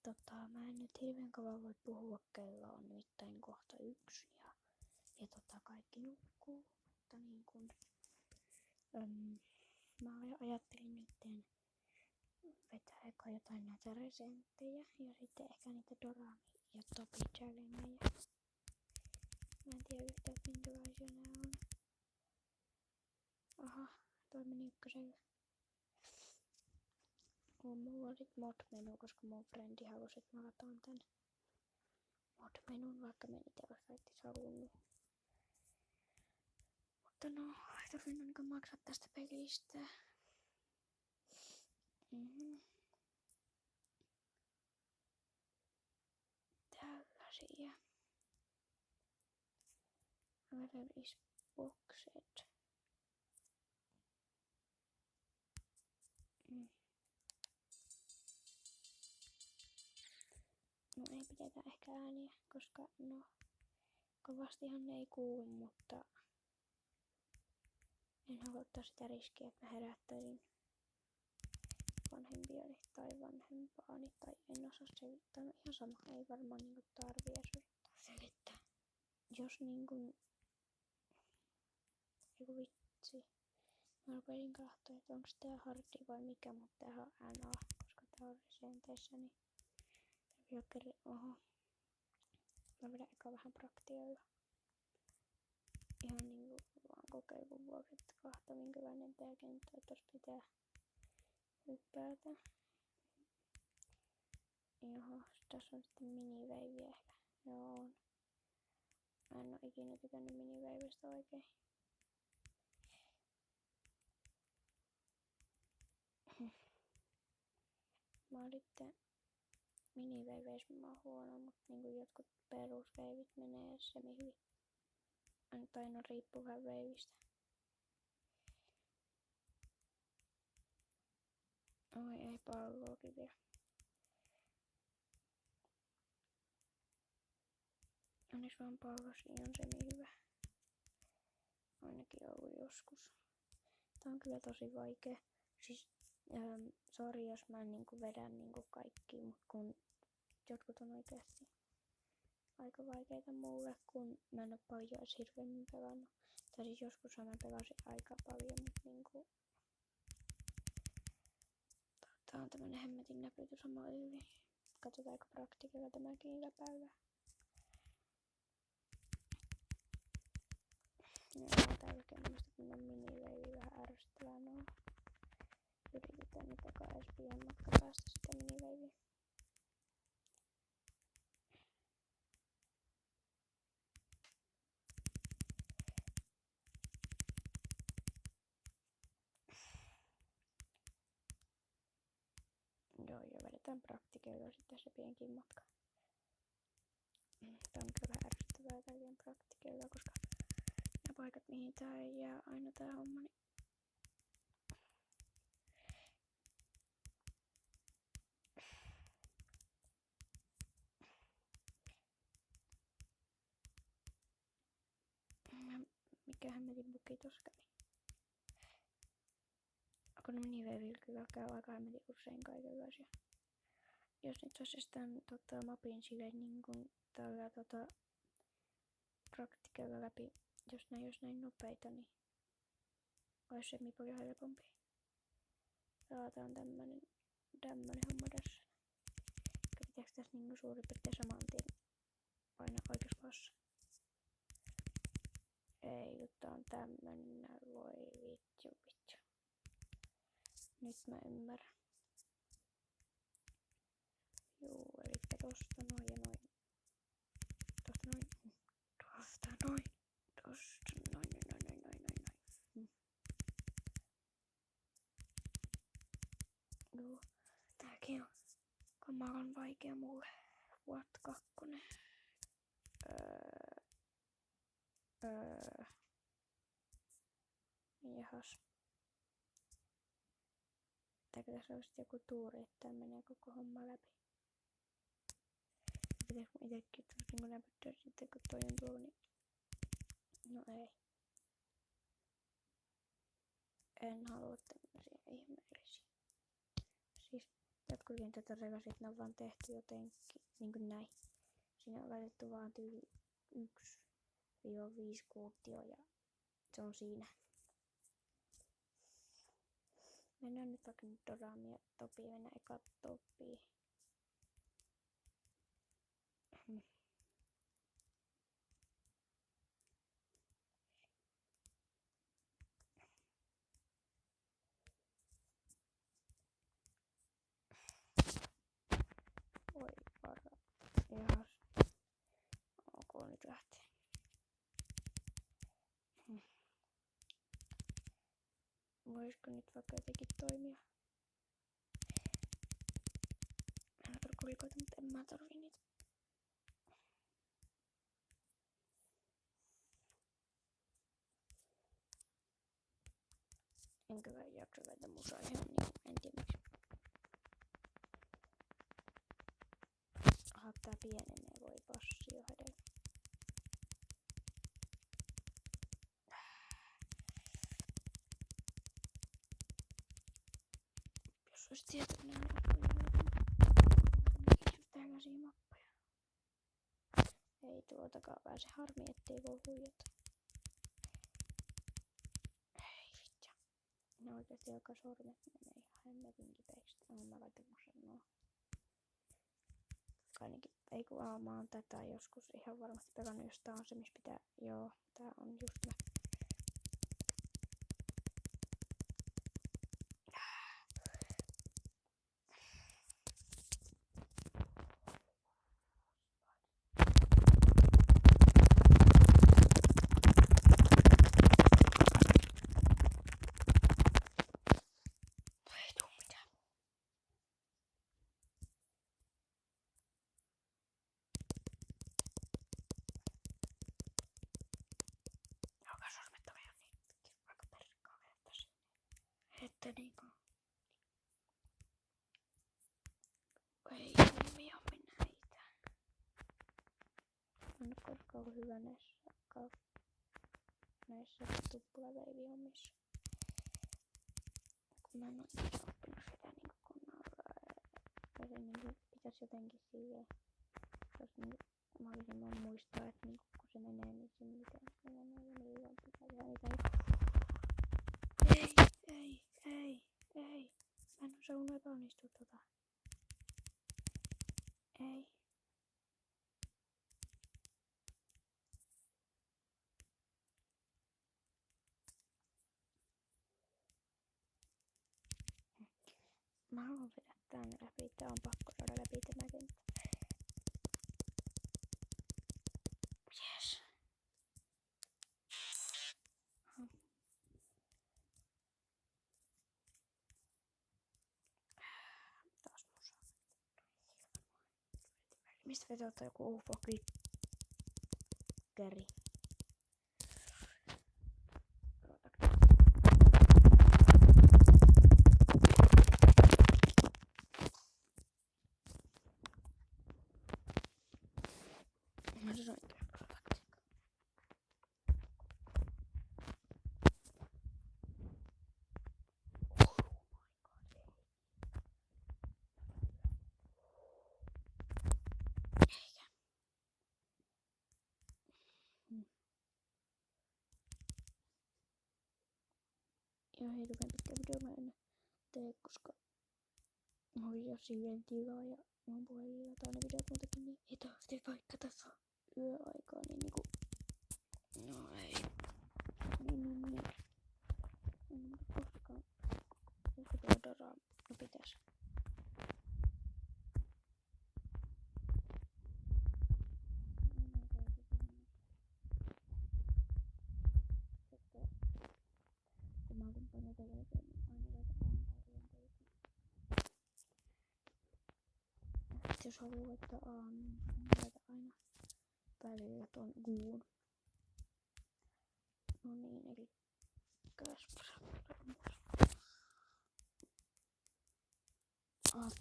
Mä en nyt hirveän kauan voi puhua, kello on nimittäin kohta 1 ja kaikki nukkuu, mutta niin kun, mä ajattelin nytten vetää eka jotain näitä resenttejä ja sitten ehkä niitä Dorami ja Topi challengeja. Mä en tiedä yhtään minkälaisia nää on. Aha, toi meni ykkösellä. Mulla on sit mod-menu, koska mun frendi halusi, että mä lataan tän mod-menun, vaikka mä en ite ois väittis halunnut. Mutta no, ei tarvinnut ainakaan maksaa tästä pelistä. Tällaisia. Where is boxed? No ei pidetä ehkä ääniä, koska no kovastihan ne ei kuulu, mutta en halua ottaa sitä riskiä, että mä herättäisin vanhempiani tai vanhempaani tai en osaa selittää. No ihan sama, ei varmaan niinku tarvii edes yrittää selittää. Jos niinkun... Eiku vitsi. Mä rupesin kahtoa, että onks tää hardi vai mikä, mutta tää on NA, koska tää on resenteissä, niin oho. Mä vedän eka vähän praktioilla. Ihan niinku vaan kokeilun vuoksi, että kahta minkälainen tää kenttä, että jos pitää hyppätä. Jaha, tässä on sitten miniveiviä ehkä. Joo on. Mä en oo ikinä tykännyt miniveiveistä oikein. Mä oon sitten miniveiveissä mä oon huono, mutta niinku jotkut perusveivit menee semi-hyvin. Tai no riippuu vähän veivistä. Oi ei palloakin vielä. Onneksi vaan pallossa on semi-hyvä. Ainakin ollut joskus. Tää on kyllä tosi vaikea. Siis sori jos mä en niinku vedän niinku kaikki, mut kun jotkut on oikeesti aika vaikeita mulle, kun mä en oo paljon edes hirveemmin pelannut. Tai siis joskushan mä pelasin aika paljon, mut niinku... Tää on tämmönen hemmetin näpytys sama yli. Katsotaanko praktikilla tämäkin läpäivä. Joo, tää lukee muista, kun on miniveivi vähän ärsyttävää noo. Yritetään nyt eka edes pian matka päästä sitä miniveiviä. Joo, vedetään praktikeilla sitten se pienkin matka. Tää on kyllä vähän ärsyttävää tälleen praktikeilla, koska nämä paikat mihin tää ei jää aina tää homma, niin mikähän metin buki tossa kävi. Onko ne miniveivillä kyllä käy aika hemmetin usein kaikenlaisia. Jos nyt saisi jostain mapin silleen niinkun tällä praktikeilla läpi, jos ne ei olisi näin nopeita, niin olisi se paljon helpompi. Tää on tämmönen homma tässä. Pitääkö tässä niinku suurin piirtein saman tien painaa oikeassa kohdassa? Ei, mutta on tämmönen, voi vittu. Nyt mä ymmärrän. Juu, eli tosta noin ja noin. Tosta noin. Tosta noin. Tosta noin. Juu, tääkin on kamalan vaikea mulle. What 2. Jahas. Pitääkö tässä olla sitten joku tuuri, että tää menee koko homma läpi? Pitäis mun itekin niinku näpyttää sitten kun toi on tuolla, niin... No ei. En halua tämmösiä ihmeellisiä. Siis jotkut kentät on sekaisin, ne on vaan tehty jotenkin niinku näin. Siinä on laitettu vaan tyyli 1-5 kuutioa ja se on siinä. Mennään nyt vaikka nyt Doraan ja Topiin, mennään eka Topiin. Oi vara. Jahas. Ok, nyt lähtee. Voisiko nyt vaikka jotenkin toimia? Mä kulikoita, mutta en mä tarvii niitä. Enkä mä jaksa väitä musaa ihan niin, en tiedä miksi. Aha, tää pienenee, voi passi jo hädellä. Jos ois tietänyt, niin tällaisia mappoja. Ei tuotakaan pääse, harmi ettei voi huijata. Ei vittu. Ne oikeesti joka sormet menee ihan hemmetin kipeiksi. Mä laitan musen ainakin, ei kun mä oon tätä joskus ihan varmasti pelannut, jos tää on se missä pitää, joo, tää on just mä. Ei tuu mitään. Joka sormet on ihan niin vaikka perkkaa vedettäisiin. Että niinku. Ei jummi näitä. Mä en oo koskaan ollut hyvä näissä tuplaveiviommissa. Kun mä en oo ikinä oppinut sitä niinku kunnolla. Ja se niinku pitäis jotenkin silleen. Jos niinku mä olisin vaan muistaa, että niinku kun se menee, niin se miten se menee ja milloin pitää tehdä niitä. Ei. Mä en osannut epäonnistua tota. Ei. Mä haluan vedä tän läpi. Tää on pakko saada läpi tämä kenttä. Yes. Taas musaa. Mistä vetää ottaa joku UFO-klikkeri? Mä sanoin taktiikka. Ihan hirveän pitkä video mä en tee, koska mä olin jo silleen tilaa ja mun puhelimella lataa ne videot muutenkin niin hitaasti, vaikka tässä on yöaikaa, niin niinku. No ei. Niin. En koskaan. Joku tuo Dora, no pitäis. Mä kun panen television, niin aina laita aamupäivän. Jos haluaa laittaa aamuun, niin laita aina välillä ton guun. No niin, eli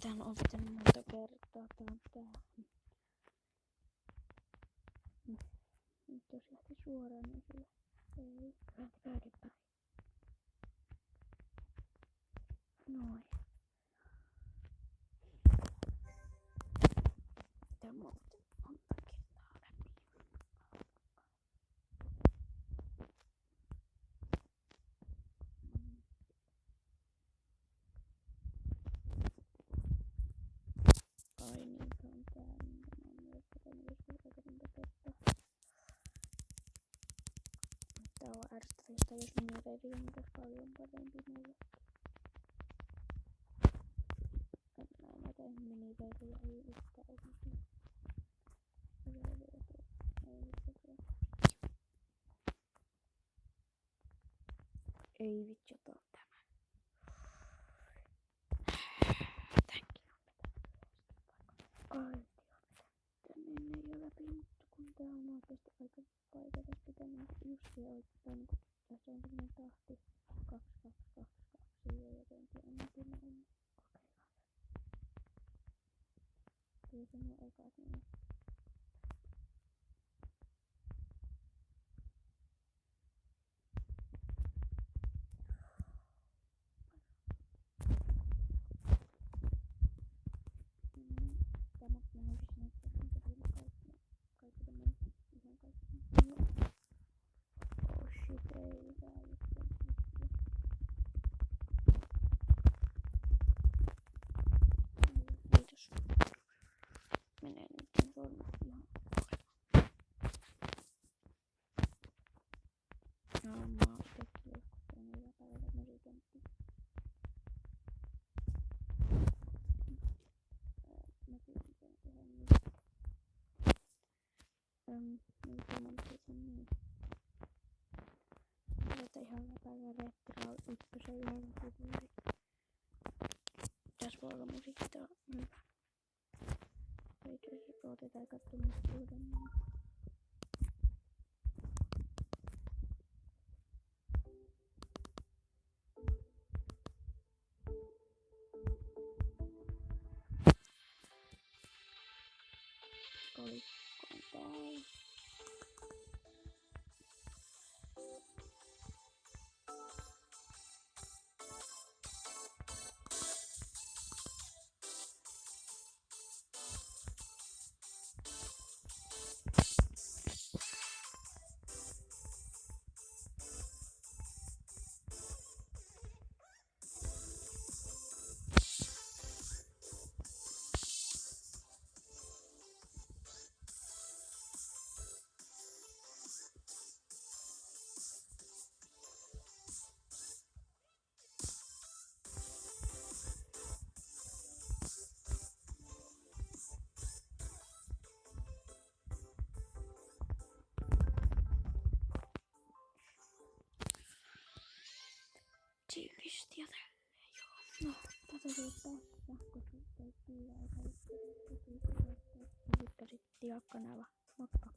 tän on pitänyt monta kertaa. Tää. Nyt jos lähti suoraan, niin sillä ei väärinpäin. Noin. muuten monta kertaa läpi. Ai niin, se on tää, minkä mä oon myös pitänyt joskus aika monta kertaa. Tää on ärsyttävistä, jos minireiviä on tässä paljon parempi mulle. En mä tee minireiviä, ei yhtään esimerkiksi. Ei vitsi, ota tämä. Tämänkin on vetänyt. Ai. Tänne ei ole läpi, mutta kun tää on oikeesti aika vaikeeta pitää just oikeastaan niinku tässä on tämmönen tahti 2, 2, 2, 2 ja jotenkin ainakin näin kokeillaan. Kyllä se mun ekat niin. Tämä menee sinne, että vielä kaikki tämmönen ihan kaikki. Oh shit, ei tää juttu. Kiitos. Menee nyt varmasti ihan kokemaan. No mä oon tehty joskus tein yläpäivä tämmösiä kenttiä. Mä pyysin sen ihan nyt. Mitä mä pyysin niin. Tätä ihan läpäivä Rettiral 1 yhden kuvuuri. Tässä voi olla musiikkia hyvä. Itse asiassa otetaan katsomaan uudemmin. Kolikko on täällä. Chillisti ja tälleen, joo. No, katsotaan tässä, koska teitiin aika yksityisesti. Tykkäsit, tiedä kanava. Moikka!